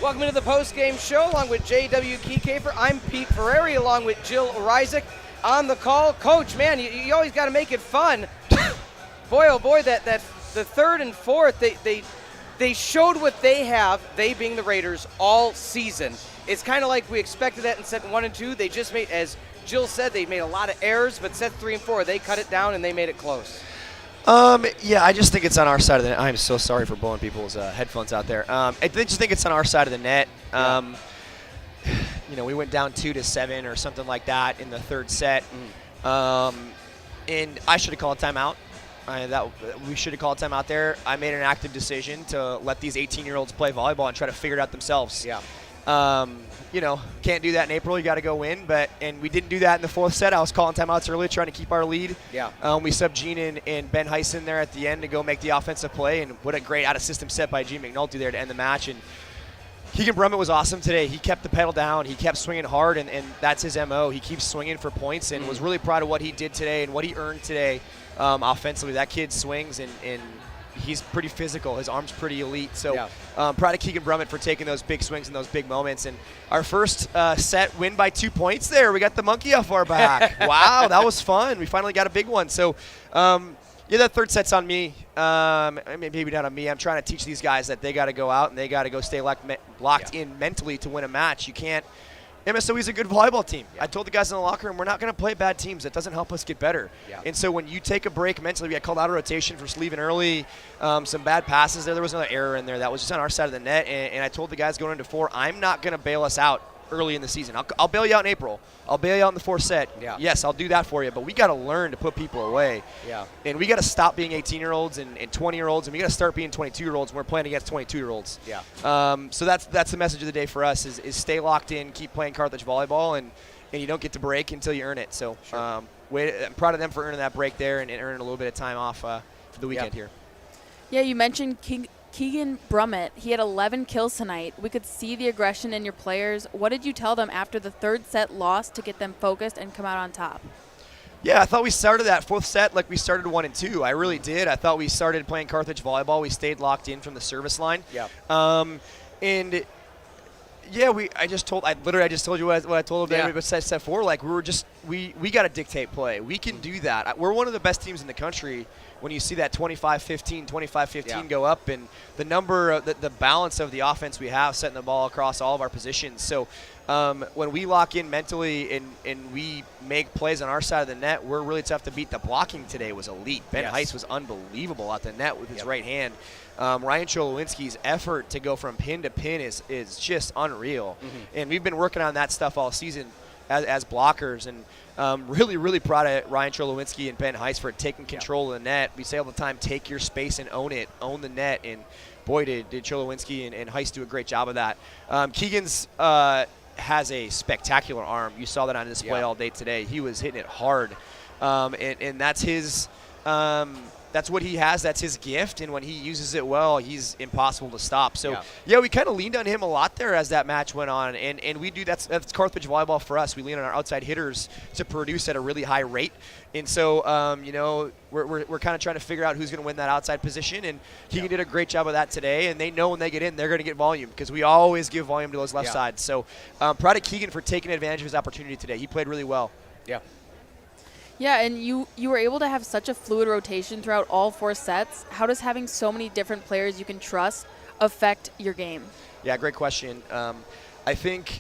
Welcome into the post-game show along with J.W. Kieckhefer. I'm Pete Ferrari along with Jill Reisig on the call. Coach, man, you always got to make it fun. Boy, oh boy, that the third and fourth, they showed what they have, they being the Raiders, all season. It's kind of like we expected that in set 1 and 2. They just made, as Jill said, they made a lot of errors, but set 3 and 4, they cut it down and they made it close. Yeah, I just think it's on our side of the net. I'm so sorry for blowing people's headphones out there. I just think it's on our side of the net. You know, we went down 2-7 or something like that in the third set. And I should have called timeout. We should have called timeout there. I made an active decision to let these 18-year-olds play volleyball and try to figure it out themselves. Yeah. You know, can't do that in April. You got to go win. And we didn't do that in the fourth set. I was calling timeouts early, trying to keep our lead. Yeah. We subbed Gene and Ben Heisen there at the end to go make the offensive play. And what a great out-of-system set by Gene McNulty there to end the match. And Keegan Brummett was awesome today. He kept the pedal down. He kept swinging hard, and that's his MO. He keeps swinging for points and was really proud of what he did today and what he earned today offensively. That kid swings, and he's pretty physical. His arm's pretty elite. So proud of Keegan Brummett for taking those big swings and those big moments. And our first set win by 2 points there. We got the monkey off our back. Wow, that was fun. We finally got a big one. So, yeah, that third set's on me. I mean, maybe not on me. I'm trying to teach these guys that they got to go out and they got to go stay locked in mentally to win a match. You can't. MSOE is a good volleyball team. I told the guys in the locker room, we're not going to play bad teams. That doesn't help us get better. And so when you take a break mentally, we got called out of rotation for leaving early, some bad passes there. There was another error in there that was just on our side of the net. And I told the guys going into 4, I'm not going to bail us out early in the season. I'll bail you out in April. I'll bail you out in the fourth set. Yes, I'll do that for you. But we got to learn to put people away. And we got to stop being 18-year-olds and 20-year-olds, and we got to start being 22-year-olds when we're playing against 22-year-olds. So that's the message of the day for us is stay locked in, keep playing Carthage volleyball, and you don't get to break until you earn it. So I'm proud of them for earning that break there and earning a little bit of time off for the weekend here. Yeah, you mentioned Keegan Brummett. He had 11 kills tonight. We could see the aggression in your players. What did you tell them after the third set loss to get them focused and come out on top? Yeah, I thought we started that fourth set like we started 1 and 2. I really did. I thought we started playing Carthage volleyball. We stayed locked in from the service line. And yeah, I just told you what I told them about set 4. Like we got to dictate play. We can do that. We're one of the best teams in the country. When you see that 25-15 go up, and the number, the balance of the offense we have, setting the ball across all of our positions. So when we lock in mentally and we make plays on our side of the net, we're really tough to beat. The blocking today was elite. Ben Heist was unbelievable at the net with his right hand. Ryan Cholowinski's effort to go from pin to pin is just unreal. And we've been working on that stuff all season as blockers, and really, really proud of Ryan Cholowinski and Ben Heist for taking control of the net. We say all the time, take your space and own it, own the net, and boy, did Cholowinski and Heist do a great job of that. Keegan's has a spectacular arm. You saw that on display all day today. He was hitting it hard, and that's his that's what he has. That's his gift, and when he uses it well, he's impossible to stop. So, we kind of leaned on him a lot there as that match went on, and we do that's Carthage volleyball for us. We lean on our outside hitters to produce at a really high rate, and so you know we're kind of trying to figure out who's going to win that outside position, and Keegan did a great job of that today. And they know when they get in, they're going to get volume because we always give volume to those left sides. So, proud of Keegan for taking advantage of his opportunity today. He played really well. Yeah, and you were able to have such a fluid rotation throughout all 4 sets. How does having so many different players you can trust affect your game? Yeah, great question. I think,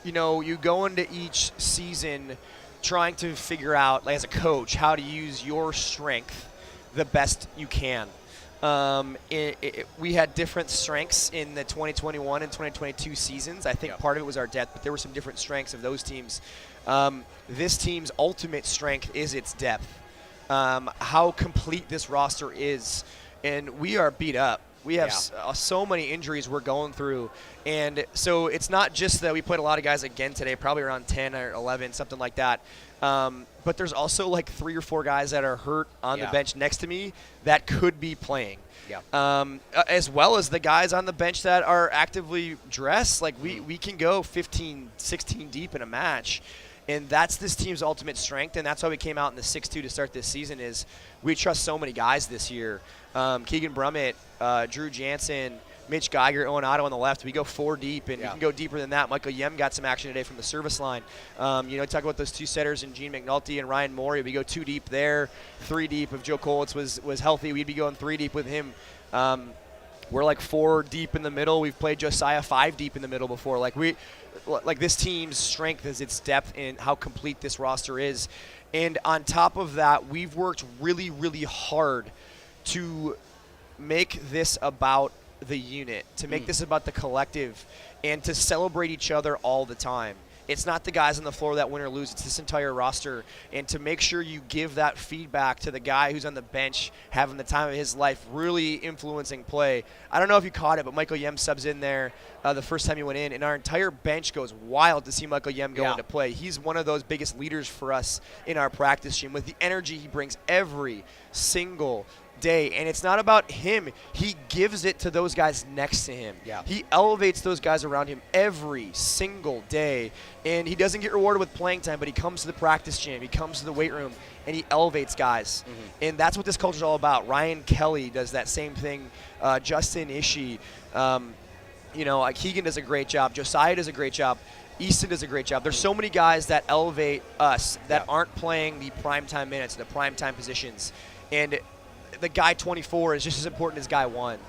you know, you go into each season trying to figure out, like as a coach, how to use your strength the best you can. We had different strengths in the 2021 and 2022 seasons. I think part of it was our depth, but there were some different strengths of those teams. This team's ultimate strength is its depth, how complete this roster is, and we are beat up. We have so many injuries we're going through, and so it's not just that we played a lot of guys again today, probably around 10 or 11, something like that. But there's also like 3 or 4 guys that are hurt on the bench next to me that could be playing. As well as the guys on the bench that are actively dressed. Like we can go 15, 16 deep in a match. And that's this team's ultimate strength, and that's why we came out in the 6-2 to start this season. Is we trust so many guys this year. Keegan Brummett, Drew Jansen, Mitch Geiger, Owen Otto on the left. We go 4 deep, and you can go deeper than that. Michael Yem got some action today from the service line. Talk about those 2 setters and Gene McNulty and Ryan Morey. We go 2 deep there, 3 deep. If Joe Kolitz was healthy, we'd be going 3 deep with him. We're like 4 deep in the middle. We've played Josiah 5 deep in the middle before. Like this team's strength is its depth and how complete this roster is. And on top of that, we've worked really, really hard to make this about the unit, to make this about the collective, and to celebrate each other all the time. It's not the guys on the floor that win or lose. It's this entire roster. And to make sure you give that feedback to the guy who's on the bench having the time of his life, really influencing play. I don't know if you caught it, but Michael Yem subs in there the first time he went in, and our entire bench goes wild to see Michael Yem go into play. He's one of those biggest leaders for us in our practice gym with the energy he brings every single day. And it's not about him. He gives it to those guys next to him. He elevates those guys around him every single day. And he doesn't get rewarded with playing time, but he comes to the practice gym, he comes to the weight room, and he elevates guys. And that's what this culture is all about. Ryan Kelly does that same thing. Justin Ishii. Keegan does a great job. Josiah does a great job. Easton does a great job. There's so many guys that elevate us that aren't playing the primetime minutes, the primetime positions. And the guy 24 is just as important as guy 1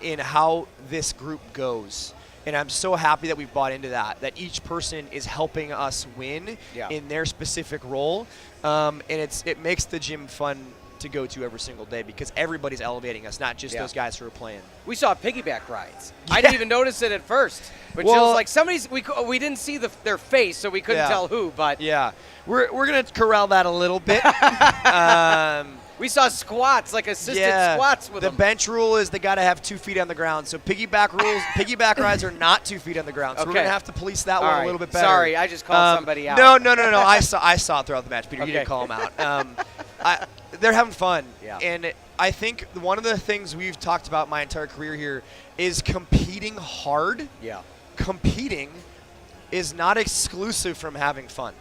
in how this group goes. And I'm so happy that we've bought into that each person is helping us win in their specific role. And it makes the gym fun to go to every single day because everybody's elevating us, not just those guys who are playing. We saw piggyback rides. I didn't even notice it at first. But Jill's like, we didn't see their face, so we couldn't tell who. But we're going to corral that a little bit. We saw squats, like assisted squats with them. The bench rule is they got to have 2 feet on the ground. So piggyback rides are not 2 feet on the ground. So we're going to have to police that one a little bit better. Sorry, I just called somebody out. No. I saw it throughout the match, Peter. You didn't call them out. They're having fun. And I think one of the things we've talked about my entire career here is competing hard. Competing is not exclusive from having fun.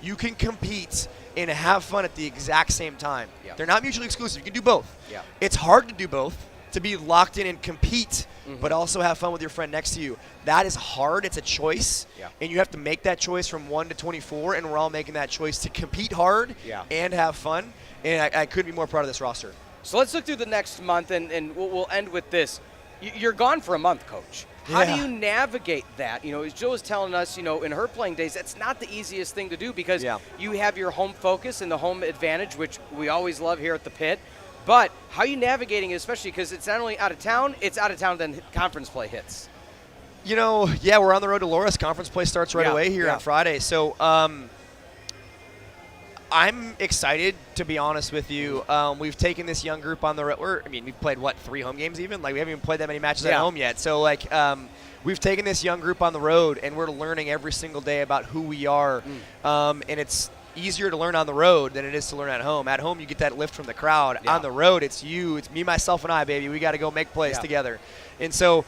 You can compete and have fun at the exact same time. They're not mutually exclusive. You can do both. It's hard to do both, to be locked in and compete, but also have fun with your friend next to you. That is hard. It's a choice, and you have to make that choice from 1 to 24, and we're all making that choice to compete hard and have fun, and I couldn't be more proud of this roster. So let's look through the next month, and we'll end with this. You're gone for a month, Coach. How do you navigate that? As Jill was telling us, in her playing days, that's not the easiest thing to do because you have your home focus and the home advantage, which we always love here at the Pit. But how are you navigating it, especially because it's not only out of town, it's out of town then conference play hits? We're on the road to Loras. Conference play starts right away here on Friday. So I'm excited, to be honest with you. We've taken this young group on the road. We've played, 3 home games even? We haven't even played that many matches at home yet. So, we've taken this young group on the road, and we're learning every single day about who we are. And it's easier to learn on the road than it is to learn at home. At home, you get that lift from the crowd. On the road, it's you. It's me, myself, and I, baby. We got to go make plays together. And so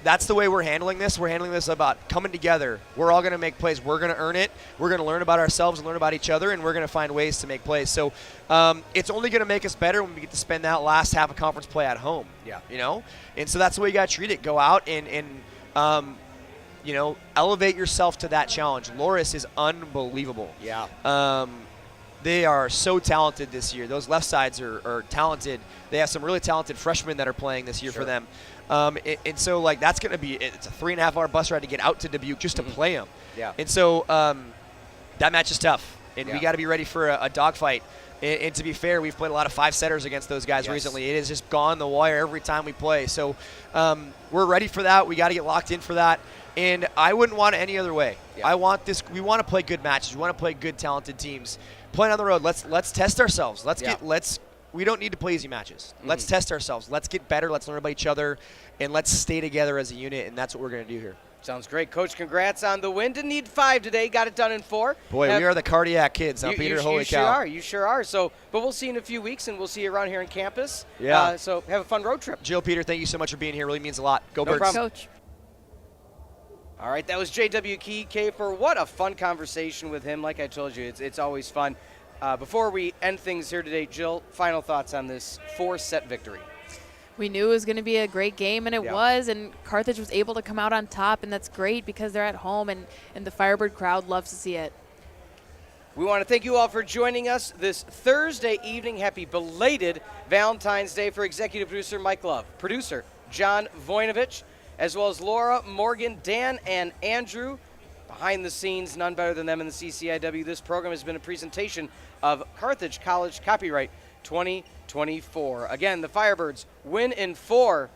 that's the way we're handling this. We're handling this about coming together. We're all going to make plays. We're going to earn it. We're going to learn about ourselves and learn about each other, and we're going to find ways to make plays. So it's only going to make us better when we get to spend that last half of conference play at home. And so that's the way you got to treat it. Go out and elevate yourself to that challenge. Loras is unbelievable. They are so talented this year. Those left sides are talented. They have some really talented freshmen that are playing this year for them. And so, that's going to be – it's a 3.5-hour bus ride to get out to Dubuque just to play them. And so that match is tough, and we got to be ready for a dogfight. And to be fair, we've played a lot of 5-setters against those guys recently. It has just gone the wire every time we play. So we're ready for that. We got to get locked in for that. And I wouldn't want it any other way. I want this – we want to play good matches. We want to play good, talented teams. Playing on the road, let's test ourselves. We don't need to play easy matches. Let's test ourselves. Let's get better. Let's learn about each other, and let's stay together as a unit, and that's what we're going to do here. Sounds great. Coach, congrats on the win. Didn't need 5 today. Got it done in 4. Boy, we are the cardiac kids, huh, Peter? Holy cow. You sure are. So, but we'll see you in a few weeks, and we'll see you around here on campus. Yeah. So have a fun road trip. Jill, Peter, thank you so much for being here. Really means a lot. Go Birds. Problem. Coach. All right, that was J.W. Kieckhefer. What a fun conversation with him. Like I told you, it's always fun. Before we end things here today, Jill, final thoughts on this 4-set victory. We knew it was going to be a great game, and it was, and Carthage was able to come out on top, and that's great because they're at home, and the Firebird crowd loves to see it. We want to thank you all for joining us this Thursday evening. Happy belated Valentine's Day for executive producer Mike Love, producer John Voinovich, as well as Laura, Morgan, Dan, and Andrew. Behind the scenes, none better than them in the CCIW. This program has been a presentation of Carthage College, copyright 2024. Again, the Firebirds win in 4.